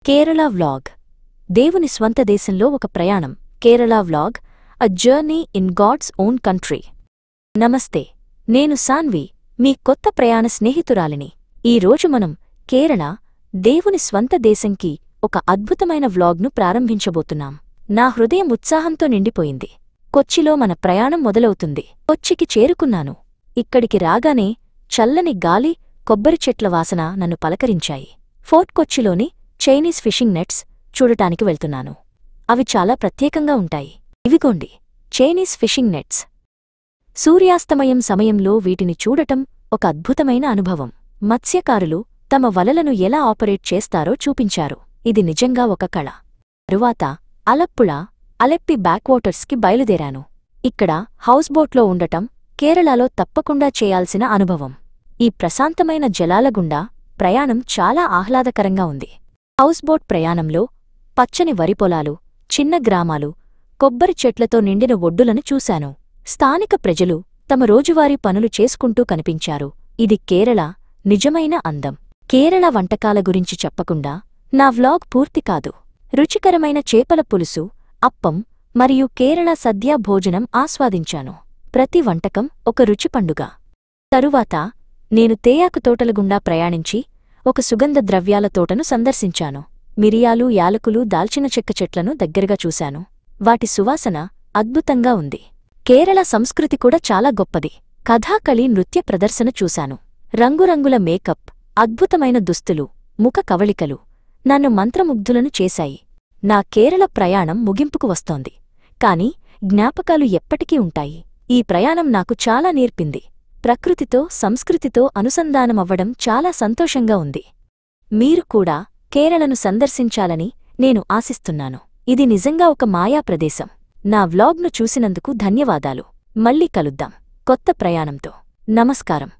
Kerala vlog దేవుని స్వంత దేశంలో ఒక ప్రయాణం. Kerala vlog a journey in God's own country. నమస్తే, నేను సాన్వి, మీ కొత్త ప్రయాణ స్నేహితురాలిని. ఈ రోజు మనం కేరళ, దేవుని స్వంత దేశంకి ఒక అద్భుతమైన వ్లాగ్ను ప్రారంభించబోతున్నాం. నా హృదయం ఉత్సాహంతో నిండిపోయింది. కొచ్చిలో మన ప్రయాణం మొదలవుతుంది. కొచ్చికి చేరుకున్నాను. ఇక్కడికి రాగానే చల్లని గాలి, కొబ్బరి చెట్ల వాసన నన్ను పలకరించాయి. ఫోర్ట్ కొచ్చిలోని చైనీస్ ఫిషింగ్ నెట్స్ చూడటానికి వెళ్తున్నాను. అవి చాలా ప్రత్యేకంగా ఉంటాయి. ఇవిగోండి, చైనీస్ ఫిషింగ్ నెట్స్. సూర్యాస్తమయం సమయంలో వీటిని చూడటం ఒక అద్భుతమైన అనుభవం. మత్స్యకారులు తమ వలలను ఎలా ఆపరేట్ చేస్తారో చూపించారు. ఇది నిజంగా ఒక కళ. తరువాత అలెప్పి బ్యాక్వాటర్స్కి బయలుదేరాను. ఇక్కడ హౌస్బోట్లో ఉండటం కేరళలో తప్పకుండా చేయాల్సిన అనుభవం. ఈ ప్రశాంతమైన జలాల గుండా ప్రయాణం చాలా ఆహ్లాదకరంగా ఉంది. హౌస్బోట్ ప్రయాణంలో పచ్చని వరిపొలాలు, చిన్న గ్రామాలు, కొబ్బరి చెట్లతో నిండిన ఒడ్డులను చూశాను. స్థానిక ప్రజలు తమ రోజువారీ పనులు చేసుకుంటూ కనిపించారు. ఇది కేరళ నిజమైన అందం. కేరళ వంటకాల గురించి చెప్పకుండా నా వ్లాగ్ పూర్తి కాదు. రుచికరమైన చేపల పులుసు, అప్పం మరియు కేరళ సద్యా భోజనం ఆస్వాదించాను. ప్రతి వంటకం ఒక రుచి పండుగ. తరువాత నేను తేయాకు తోటల గుండా ప్రయాణించి ఒక సుగంధ ద్రవ్యాల తోటను సందర్శించాను. మిరియాలు, యాలకులు, దాల్చిన చెక్క చెట్లను దగ్గరగా చూశాను. వాటి సువాసన అద్భుతంగా ఉంది. కేరళ సంస్కృతి కూడా చాలా గొప్పది. కథాకళి నృత్య ప్రదర్శన చూశాను. రంగురంగుల మేకప్, అద్భుతమైన దుస్తులు, ముఖ కవళికలు నన్ను మంత్రముగ్ధులను చేశాయి. నా కేరళ ప్రయాణం ముగింపుకు వస్తోంది, కాని జ్ఞాపకాలు ఎప్పటికీ ఉంటాయి. ఈ ప్రయాణం నాకు చాలా నేర్పింది. ప్రకృతితో, సంస్కృతితో అనుసంధానమవ్వడం చాలా సంతోషంగా ఉంది. మీరు కూడా కేరళను సందర్శించాలని నేను ఆశిస్తున్నాను. ఇది నిజంగా ఒక మాయా ప్రదేశం. నా వ్లాగ్ను చూసినందుకు ధన్యవాదాలు. మళ్ళీ కలుద్దాం కొత్త ప్రయాణంతో. నమస్కారం.